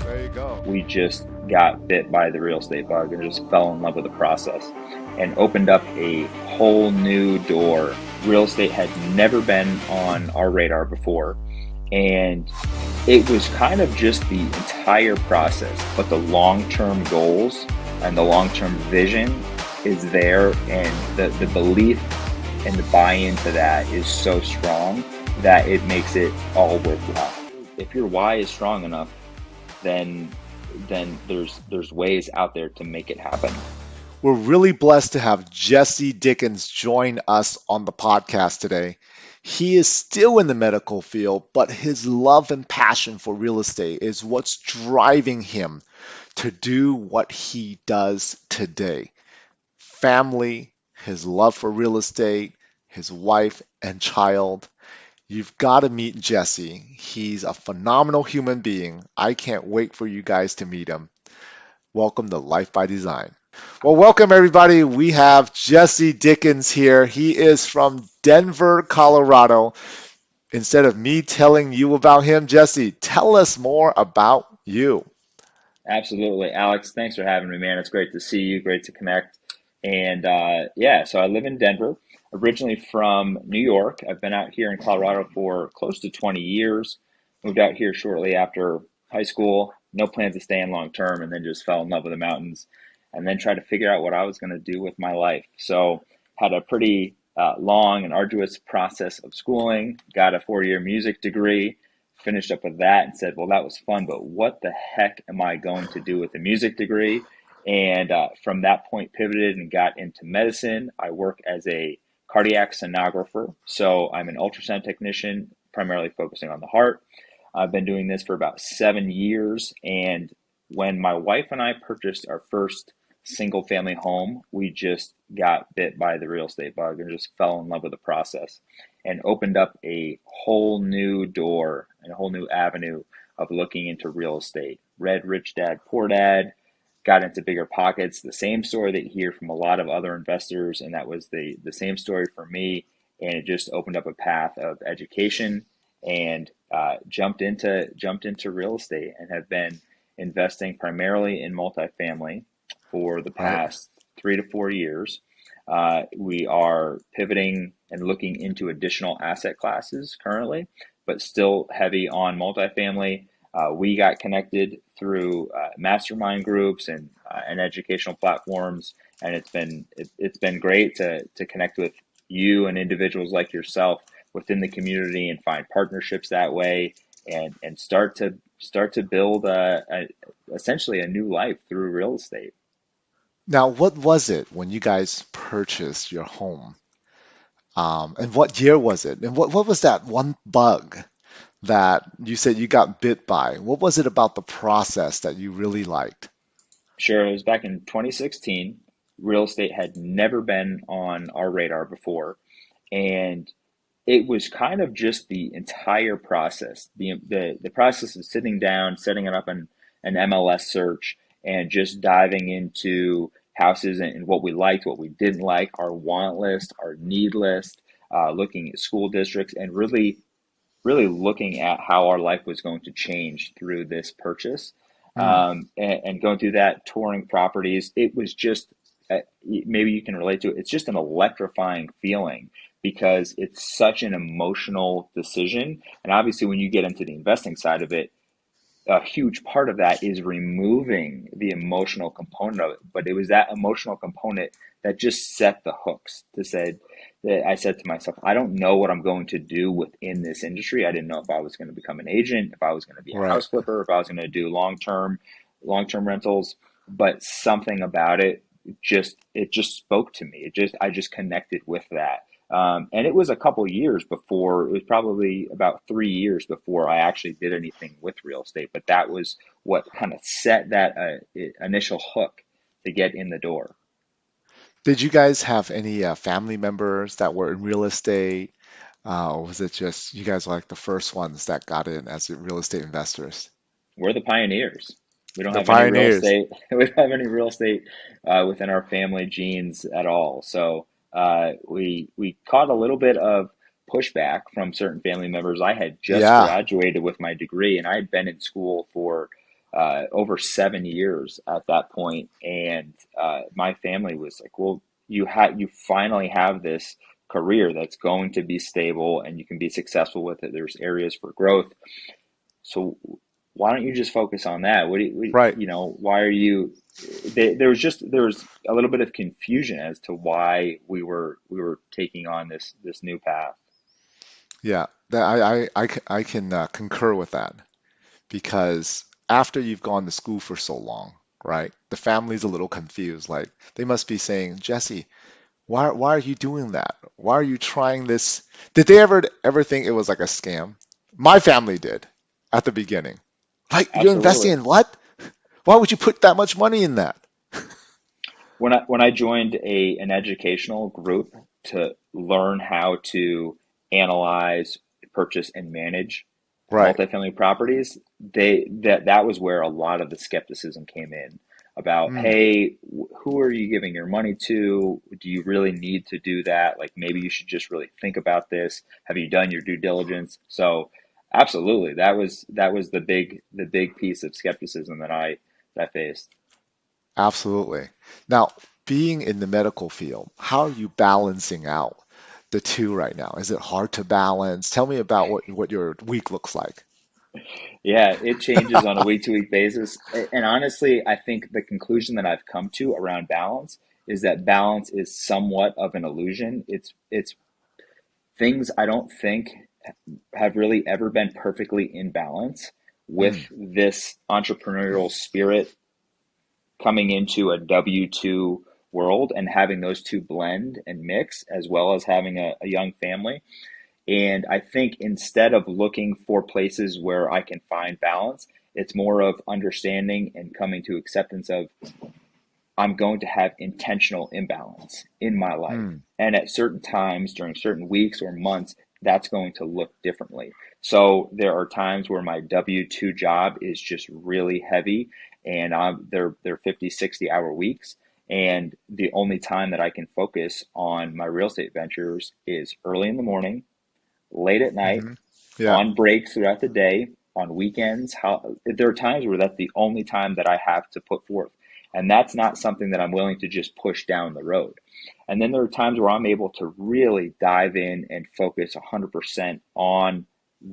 There you go. We just got bit by the real estate bug and just fell in love with the process and opened up a whole new door. Real estate had never been on our radar before. And it was kind of just the entire process, but the long term goals and the long term vision is there. And the belief and the buy into that is so strong that it makes it all worthwhile. If your why is strong enough, then there's ways out there to make it happen. We're really blessed to have Jesse Dickens join us on the podcast today. He is still in the medical field, but his love and passion for real estate is what's driving him to do what he does today. Family, his love for real estate, his wife and child. You've got to meet Jesse. He's a phenomenal human being. I can't wait for you guys to meet him. Welcome to Life by Design. Well, welcome everybody. We have Jesse Dickens here. He is from Denver, Colorado. Instead of me telling you about him, Jesse, tell us more about you. Absolutely, Alex. Thanks for having me, man. It's great to see you. Great to connect. And yeah, so I live in Denver, originally from New York. I've been out here in Colorado for close to 20 years. Moved out here shortly after high school. No plans to stay in long term, and then just fell in love with the mountains, and then tried to figure out what I was going to do with my life. So had a pretty long and arduous process of schooling. Got a 4-year music degree, finished up with that and said, well, that was fun, but what the heck am I going to do with a music degree? And from that point, pivoted and got into medicine. I work as a cardiac sonographer. So I'm an ultrasound technician, primarily focusing on the heart. I've been doing this for about 7 years. And when my wife and I purchased our first single family home, we just got bit by the real estate bug and just fell in love with the process and opened up a whole new door and a whole new avenue of looking into real estate. Read Rich Dad Poor Dad, got into bigger pockets. The same story that you hear from a lot of other investors, and that was the same story for me. And it just opened up a path of education and jumped into real estate and have been investing primarily in multifamily for the Right. past 3 to 4 years. We are pivoting and looking into additional asset classes currently, but still heavy on multifamily. We got connected through mastermind groups and educational platforms, and it's been great to connect with you and individuals like yourself within the community and find partnerships that way, and start to build essentially a new life through real estate. Now, what was it when you guys purchased your home? And what year was it? And what was that one bug that you said you got bit by? What was it about the process that you really liked? Sure, it was back in 2016. Real estate had never been on our radar before, and it was kind of just the entire process, the process of sitting down, setting it up in an MLS search, and just diving into houses and what we liked, what we didn't like, our want list, our need list, looking at school districts, and really looking at how our life was going to change through this purchase. Hmm. And going through that, touring properties, it was just maybe you can relate to it. It's just an electrifying feeling because it's such an emotional decision. And obviously, when you get into the investing side of it, a huge part of that is removing the emotional component of it. But it was that emotional component that just set the hooks to said that I said to myself, I don't know what I'm going to do within this industry. I didn't know if I was going to become an agent, if I was going to be a Right. house flipper, if I was going to do long term rentals, but something about it just spoke to me. I just connected with that. And it was a couple years before, it was probably about 3 years before I actually did anything with real estate. But that was what kind of set that initial hook to get in the door. Did you guys have any family members that were in real estate? Or was it just you guys were like the first ones that got in as real estate investors? We're the pioneers. We don't The have any real pioneers. estate. We don't have any real estate within our family genes at all. So we caught a little bit of pushback from certain family members. I had just Yeah. graduated with my degree, and I had been in school for over 7 years at that point, and my family was like, "Well, you finally have this career that's going to be stable, and you can be successful with it. There's areas for growth, so why don't you just focus on that? Right. Why are you?" There was a little bit of confusion as to why we were taking on this new path. Yeah. I can concur with that because after you've gone to school for so long, right? The family's a little confused. Like they must be saying, Jesse, why are you doing that? Why are you trying this? Did they ever think it was like a scam? My family did at the beginning. Like you're investing Absolutely. in what? Why would you put that much money in that? When I joined an educational group to learn how to analyze, purchase, and manage Right. multifamily properties, that was where a lot of the skepticism came in about, Mm, hey, who are you giving your money to? Do you really need to do that? Like maybe you should just really think about this. Have you done your due diligence? So absolutely, that was the big piece of skepticism that I faced. absolutely. Now, being in the medical field, how are you balancing out the two right now? Is it hard to balance? Tell me about what your week looks like. Yeah, it changes on a week to week basis. And honestly, I think the conclusion that I've come to around balance is that balance is somewhat of an illusion. It's things I don't think have really ever been perfectly in balance with Mm, this entrepreneurial spirit coming into a W-2 world and having those two blend and mix, as well as having a young family. And I think instead of looking for places where I can find balance, it's more of understanding and coming to acceptance of I'm going to have intentional imbalance in my life. mm, And at certain times during certain weeks or months, that's going to look differently. So there are times where my W-2 job is just really heavy and they're 50, 60 hour weeks. And the only time that I can focus on my real estate ventures is early in the morning, late at night, hmm. Yeah. on breaks throughout the day, on weekends. How there are times where that's the only time that I have to put forth. And that's not something that I'm willing to just push down the road. And then there are times where I'm able to really dive in and focus 100% on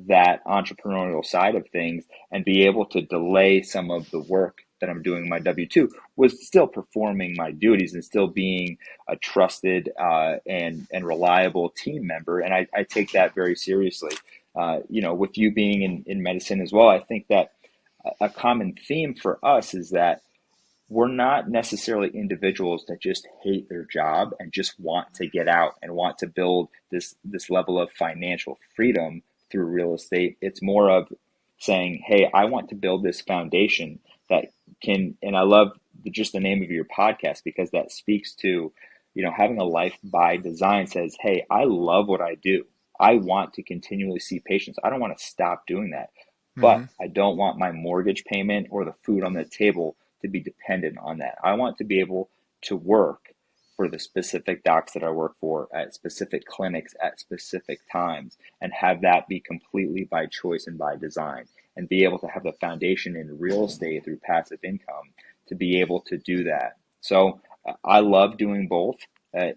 that entrepreneurial side of things and be able to delay some of the work that I'm doing in my W-2 was still performing my duties and still being a trusted and reliable team member. And I take that very seriously. With you being in medicine as well, I think that a common theme for us is that we're not necessarily individuals that just hate their job and just want to get out and want to build this level of financial freedom through real estate. It's more of saying, "Hey, I want to build this foundation that can," and I love just the name of your podcast because that speaks to, having a life by design says, "Hey, I love what I do. I want to continually see patients. I don't want to stop doing that, Hmm. but I don't want my mortgage payment or the food on the table to be dependent on that. I want to be able to work for the specific docs that I work for at specific clinics at specific times and have that be completely by choice and by design and be able to have the foundation in real estate through passive income to be able to do that." So I love doing both.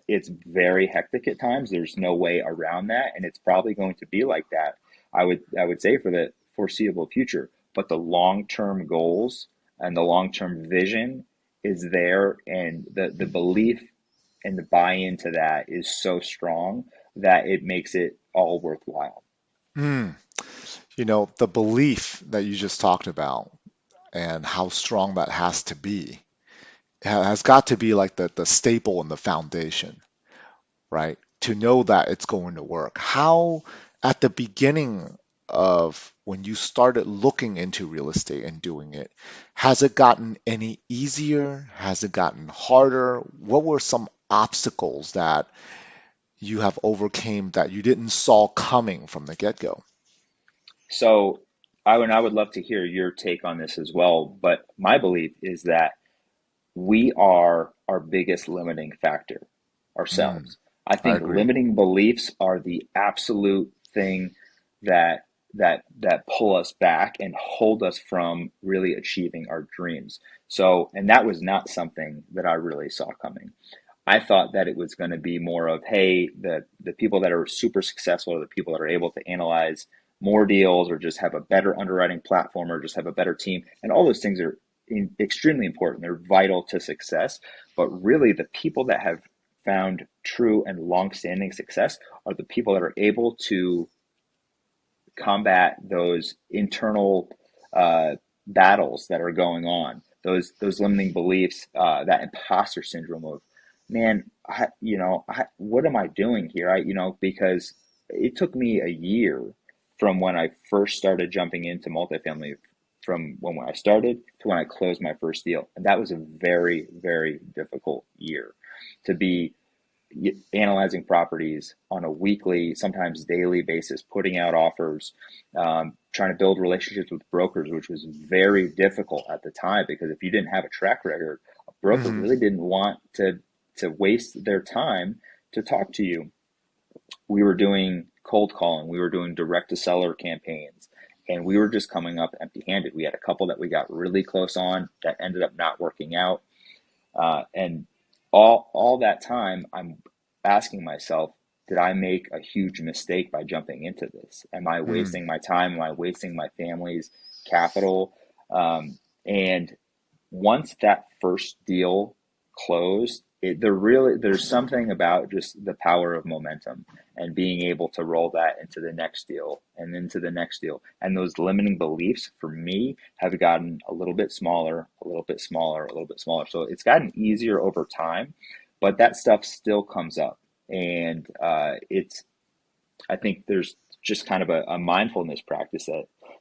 It's very hectic at times. There's no way around that, and it's probably going to be like that. I would say for the foreseeable future. But the long term goals and the long term vision is there, and the belief and the buy into that is so strong that it makes it all worthwhile. Mm. The belief that you just talked about and how strong that has to be has got to be like the staple and the foundation, right? To know that it's going to work. How, at the beginning of when you started looking into real estate and doing it, has it gotten any easier? Has it gotten harder? What were some obstacles that you have overcame that you didn't saw coming from the get-go? So I would love to hear your take on this as well. But my belief is that we are our biggest limiting factor Mm, ourselves. I I think agree. limiting beliefs are the absolute thing that that pull us back and hold us from really achieving our dreams. So, and that was not something that I really saw coming. I thought that it was going to be more of, hey, the people that are super successful are the people that are able to analyze more deals or just have a better underwriting platform or just have a better team. And all those things are extremely important. They're vital to success. But really, the people that have found true and long-standing success are the people that are able to combat those internal battles that are going on, those limiting beliefs, that imposter syndrome of, man, what am I doing here? Because it took me a year from when I first started jumping into multifamily, from when I started to when I closed my first deal, and that was a very, very difficult year to be analyzing properties on a weekly, sometimes daily basis, putting out offers, trying to build relationships with brokers, which was very difficult at the time because if you didn't have a track record, a broker Hmm. really didn't want to waste their time to talk to you. We were doing cold calling, we were doing direct to seller campaigns, and we were just coming up empty handed. We had a couple that we got really close on that ended up not working out. And all that time, I'm asking myself, did I make a huge mistake by jumping into this? Am I Mm. wasting my time? Am I wasting my family's capital? And once that first deal closed, there's something about just the power of momentum and being able to roll that into the next deal and into the next deal. And those limiting beliefs for me have gotten a little bit smaller, a little bit smaller, a little bit smaller. So it's gotten easier over time, but that stuff still comes up. And I think there's just kind of a mindfulness practice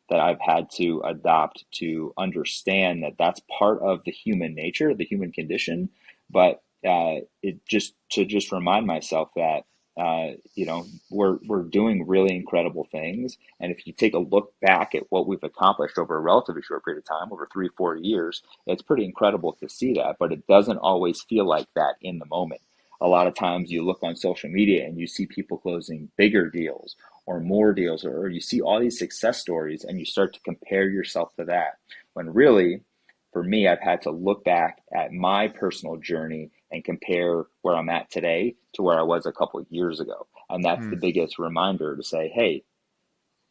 that I've had to adopt to understand that that's part of the human nature, the human condition. But it just remind myself that we're doing really incredible things, and if you take a look back at what we've accomplished over a relatively short period of time, over 3 4 years, it's pretty incredible to see that. But it doesn't always feel like that in the moment. A lot of times you look on social media and you see people closing bigger deals or more deals, or you see all these success stories and you start to compare yourself to that. When really, for me, I've had to look back at my personal journey and compare where I'm at today to where I was a couple of years ago. And that's the Mm. biggest reminder to say, hey,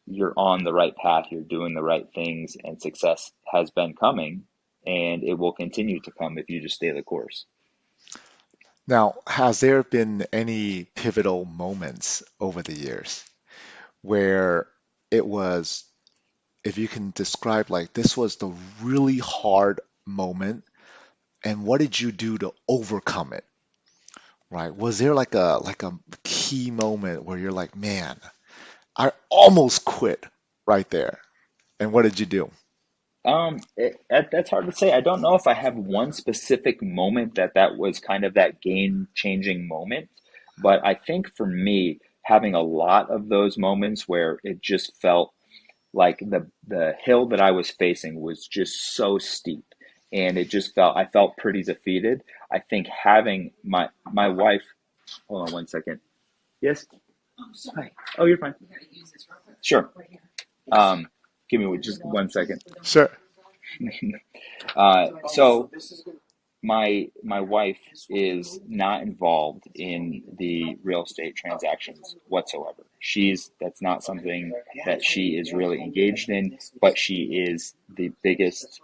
you're on the right path, you're doing the right things, and success has been coming and it will continue to come if you just stay the course. Now, has there been any pivotal moments over the years where it was, if you can describe, like this was the really hard moment, and what did you do to overcome it? Right? Was there like a key moment where you're like, man, I almost quit right there. And what did you do? That's hard to say. I don't know if I have one specific moment that was kind of that game changing moment, but I think for me, having a lot of those moments where it just felt like the hill that I was facing was just so steep, and I felt pretty defeated. I think having my wife, hold on one second. Yes. Hi. Oh, you're fine. Sure. Um, give me just one second. Sure. So my wife is not involved in the real estate transactions whatsoever. That's not something that she is really engaged in, but she is the biggest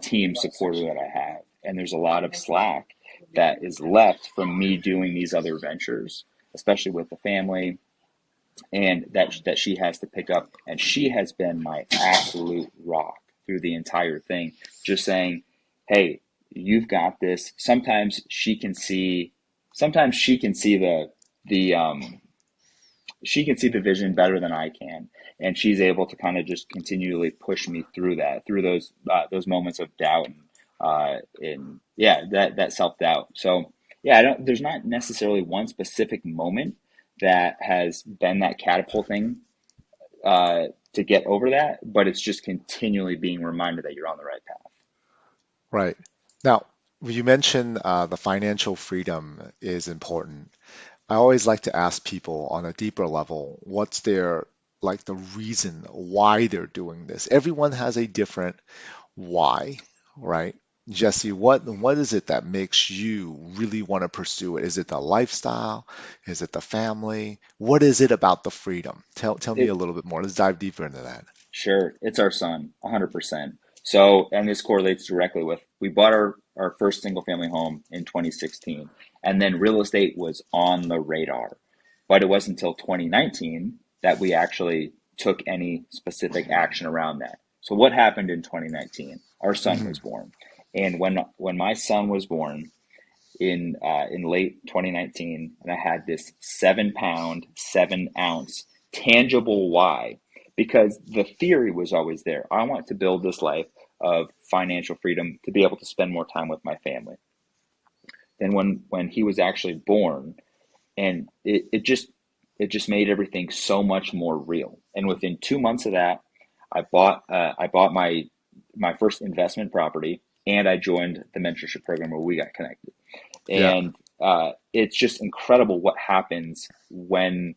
team supporter that I have. And there's a lot of slack that is left from me doing these other ventures, especially with the family, and that she has to pick up. And she has been my absolute rock through the entire thing, just saying, "Hey, you've got this." Sometimes she can see the she can see the vision better than I can, and she's able to kind of just continually push me through those moments of doubt and yeah, that self doubt. So yeah, I don't. There's not necessarily one specific moment that has been that catapulting to get over that, but it's just continually being reminded that you're on the right path. Right. Now, you mentioned the financial freedom is important. I always like to ask people on a deeper level, what's their like the reason why they're doing this. Everyone has a different why, right? Jesse, what is it that makes you really want to pursue it? Is it the lifestyle? Is it the family? What is it about the freedom? Tell me a It little bit more. Let's dive deeper into that. Sure, it's our son, 100%. So, and this correlates directly with we bought our first single family home in 2016, and then real estate was on the radar. But it wasn't until 2019 that we actually took any specific action around that. So, what happened in 2019? Our son Hmm. was born. And when my son was born, in late 2019, and I had this 7 pound, 7 ounce tangible why, because the theory was always there. I want to build this life of financial freedom to be able to spend more time with my family. Then when he was actually born, and it just made everything so much more real. And within 2 months of that, I bought my first investment property, and I joined the mentorship program where we got connected. Yeah. And it's just incredible what happens when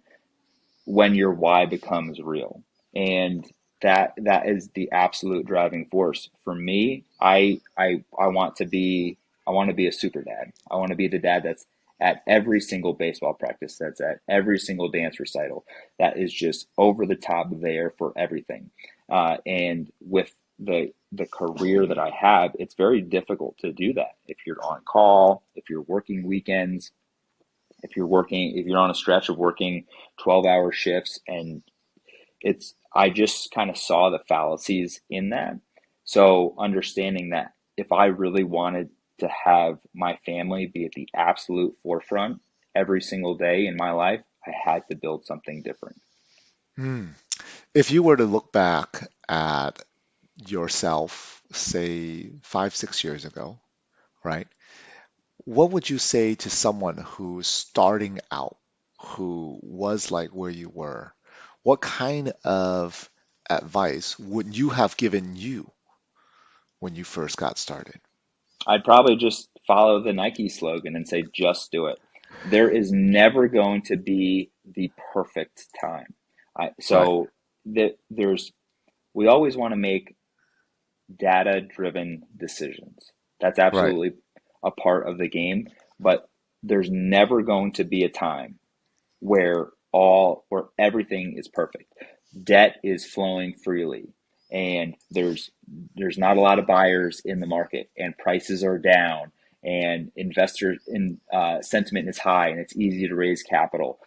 your why becomes real. And that is the absolute driving force for me. I want to be a super dad. I want to be the dad that's at every single baseball practice, that's at every single dance recital, that is just over the top there for everything. And with the career that I have, it's very difficult to do that. If you're on call, if you're working weekends, if you're on a stretch of working 12-hour shifts, and I just kind of saw the fallacies in that. So understanding that if I really wanted to have my family be at the absolute forefront every single day in my life, I had to build something different. Hmm. If you were to look back at yourself, say 5, 6 years ago, right? What would you say to someone who's starting out, who was like where you were? What kind of advice would you have given you when you first got started? I'd probably just follow the Nike slogan and say, just do it. There is never going to be the perfect time. Right, So that there's, we always want to make data driven decisions. That's right. absolutely a part of the game, but there's never going to be a time where everything is perfect. Debt is flowing freely, and there's not a lot of buyers in the market, and prices are down, and investor in sentiment is high, and it's easy to raise capital.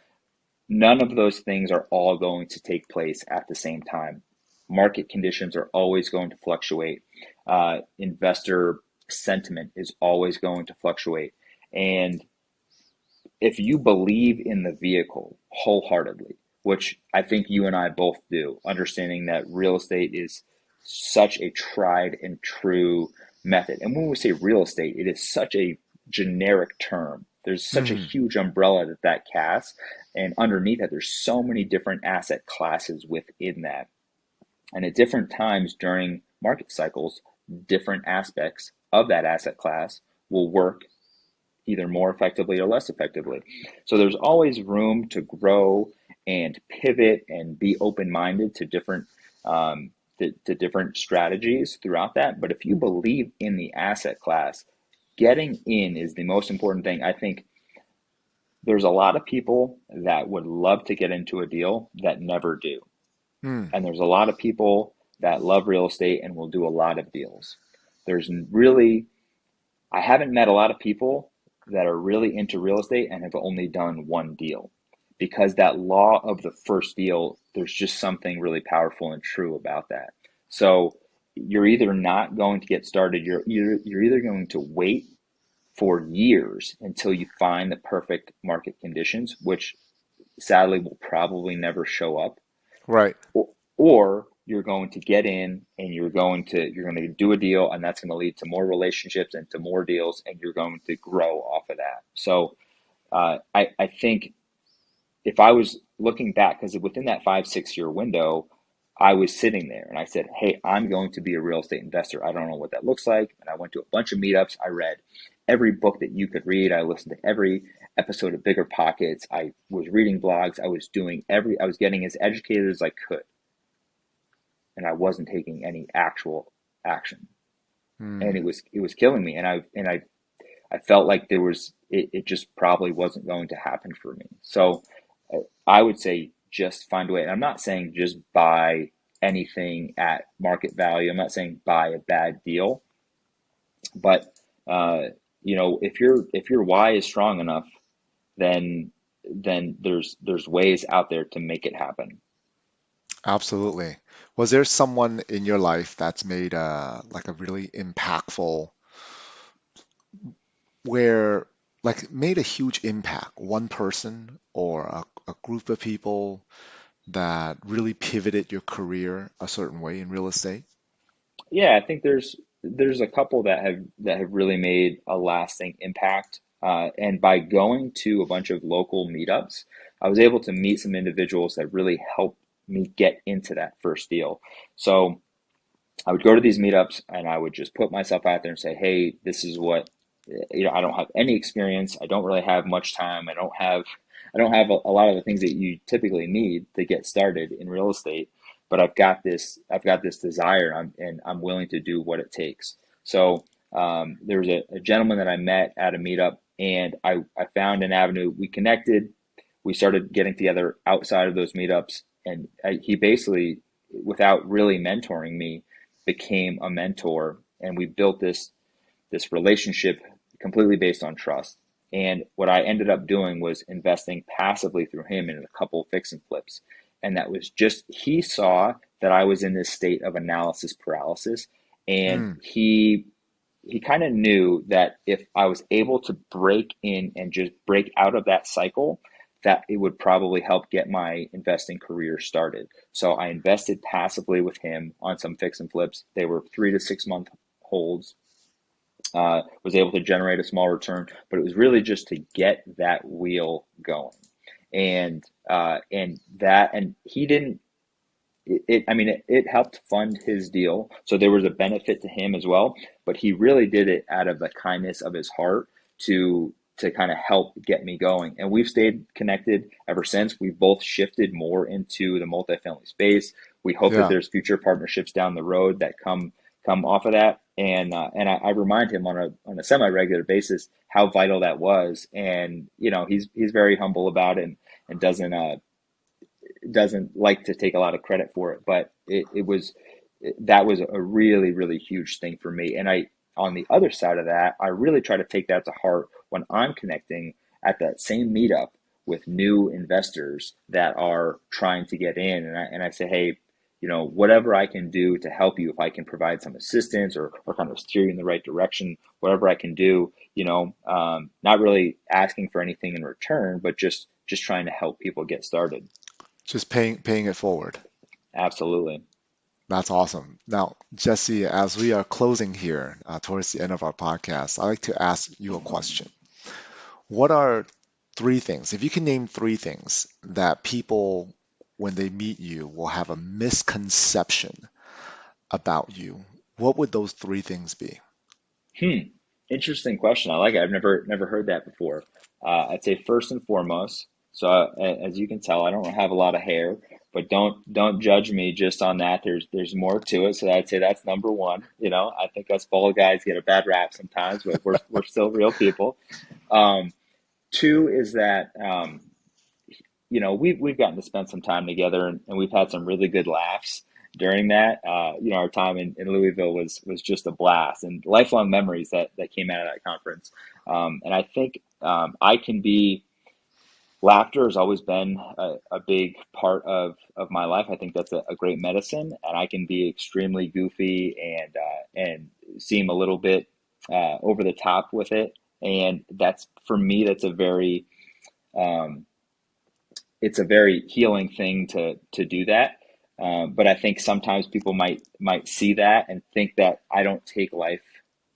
None of those things are all going to take place at the same time. Market conditions are always going to fluctuate. Investor sentiment is always going to fluctuate. And if you believe in the vehicle wholeheartedly, which I think you and I both do, understanding that real estate is such a tried and true method. And when we say real estate, it is such a generic term. There's such a Hmm. huge umbrella that casts. And underneath that, there's so many different asset classes within that. And at different times during market cycles, different aspects of that asset class will work either more effectively or less effectively. So there's always room to grow and pivot and be open minded to um, to different strategies throughout that. But if you believe in the asset class, getting in is the most important thing. I think there's a lot of people that would love to get into a deal that never do. Hmm. And there's a lot of people that love real estate and will do a lot of deals. There's really I haven't met a lot of people that are really into real estate and have only done one deal, because that law of the first deal, there's just something really powerful and true about that. So you're either not going to get started, you're either going to wait for years until you find the perfect market conditions, which sadly will probably never show up, Right. or you're going to get in and you're going to do a deal, and that's going to lead to more relationships and to more deals, and you're going to grow off of that. So I think if I was looking back, because within that 5 6 year window, I was sitting there and I said, hey, I'm going to be a real estate investor. I don't know what that looks like. And I went to a bunch of meetups. I read every book that you could read. I listened to every episode of Bigger Pockets. I was reading blogs. I was getting as educated as I could. And I wasn't taking any actual action. And Hmm. it was killing me. I felt like it just probably wasn't going to happen for me. So I would say just find a way. And I'm not saying just buy anything at market value. I'm not saying buy a bad deal, but uh, if your why is strong enough, then there's ways out there to make it happen. Absolutely. Was there someone in your life that's made like a really impactful where like made a huge impact, one person or a group of people that really pivoted your career a certain way in real estate? Yeah, I think there's a couple that have really made a lasting impact. And by going to a bunch of local meetups, I was able to meet some individuals that really helped me get into that first deal. So I would go to these meetups and I would just put myself out there and say, hey, this is what, I don't have any experience. I don't really have much time. I don't have a lot of the things that you typically need to get started in real estate, but I've got this desire and I'm willing to do what it takes. So there was a gentleman that I met at a meetup and I found an avenue. We connected. We started getting together outside of those meetups and he basically, without really mentoring me, became a mentor, and we built this relationship completely based on trust. And what I ended up doing was investing passively through him in a couple of fix and flips. And that was just, he saw that I was in this state of analysis paralysis. And Mm, he kind of knew that if I was able to break in and just break out of that cycle, that it would probably help get my investing career started. So I invested passively with him on some fix and flips. They were 3 to 6 month holds. Was able to generate a small return, but it was really just to get that wheel going. And he didn't it helped fund his deal. So there was a benefit to him as well, but he really did it out of the kindness of his heart to kind of help get me going. And we've stayed connected ever since. We've both shifted more into the multifamily space. We hope that yeah, there's future partnerships down the road that come off of that. And I remind him on a semi regular basis how vital that was. And he's very humble about it and doesn't like to take a lot of credit for it, but that was a really, really huge thing for me. And on the other side of that, I really try to take that to heart when I'm connecting at that same meetup with new investors that are trying to get in. And I say, hey, whatever I can do to help you, if I can provide some assistance or kind of steer you in the right direction, whatever I can do, not really asking for anything in return, but just trying to help people get started. just paying it forward. Absolutely. That's awesome. Now, Jesse, as we are closing here towards the end of our podcast, I'd like to ask you a question. What are three things, if you can name three things that people, when they meet you, will have a misconception about you, what would those three things be? Hmm. Interesting question. I like it. I've never heard that before. I'd say first and foremost. So as you can tell, I don't have a lot of hair, but don't judge me just on that. There's more to it. So I'd say that's number one. I think us bald guys get a bad rap sometimes, but we're still real people. Um, Two is that we've gotten to spend some time together and we've had some really good laughs during that. Our time in Louisville was just a blast and lifelong memories that came out of that conference. And I think I can be laughter has always been a big part of my life. I think that's a great medicine, and I can be extremely goofy and seem a little bit over the top with it. And that's for me, um, it's a very healing thing to do that. But I think sometimes people might see that and think that I don't take life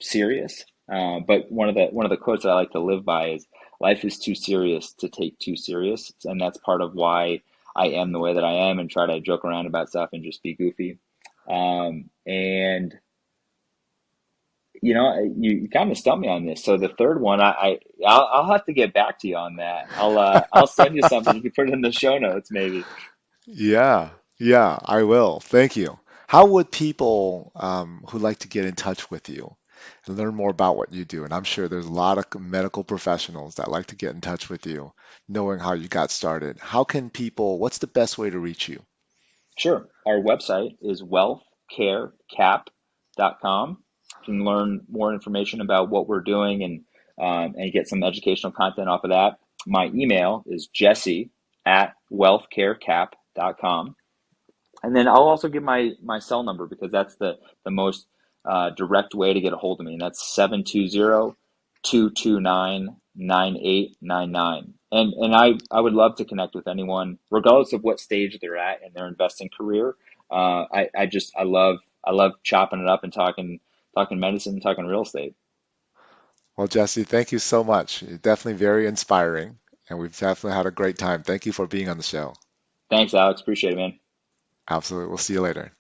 serious. But one of the quotes that I like to live by is life is too serious to take too serious, and that's part of why I am the way that I am and try to joke around about stuff and just be goofy. And you kind of stumped me on this. So the third one, I'll have to get back to you on that. I'll send you something. You can put it in the show notes, maybe. Yeah, yeah, I will. Thank you. How would people who like to get in touch with you and learn more about what you do? And I'm sure there's a lot of medical professionals that like to get in touch with you, knowing how you got started. How can people, what's the best way to reach you? Sure. Our website is wealthcarecap.com. You can learn more information about what we're doing and get some educational content off of that. My email is jesse@wealthcarecap.com. And then I'll also give my cell number because that's the most direct way to get a hold of me. And that's 720-229-9899. And I would love to connect with anyone, regardless of what stage they're at in their investing career. I love chopping it up and talking medicine, talking real estate. Well, Jesse, thank you so much. You're definitely very inspiring, and we've definitely had a great time. Thank you for being on the show. Thanks, Alex. Appreciate it, man. Absolutely. We'll see you later.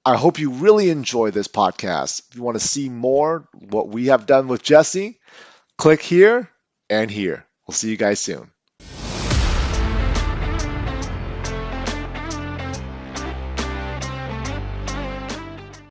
I hope you really enjoy this podcast. If you want to see more what we have done with Jesse, click here and here. We'll see you guys soon.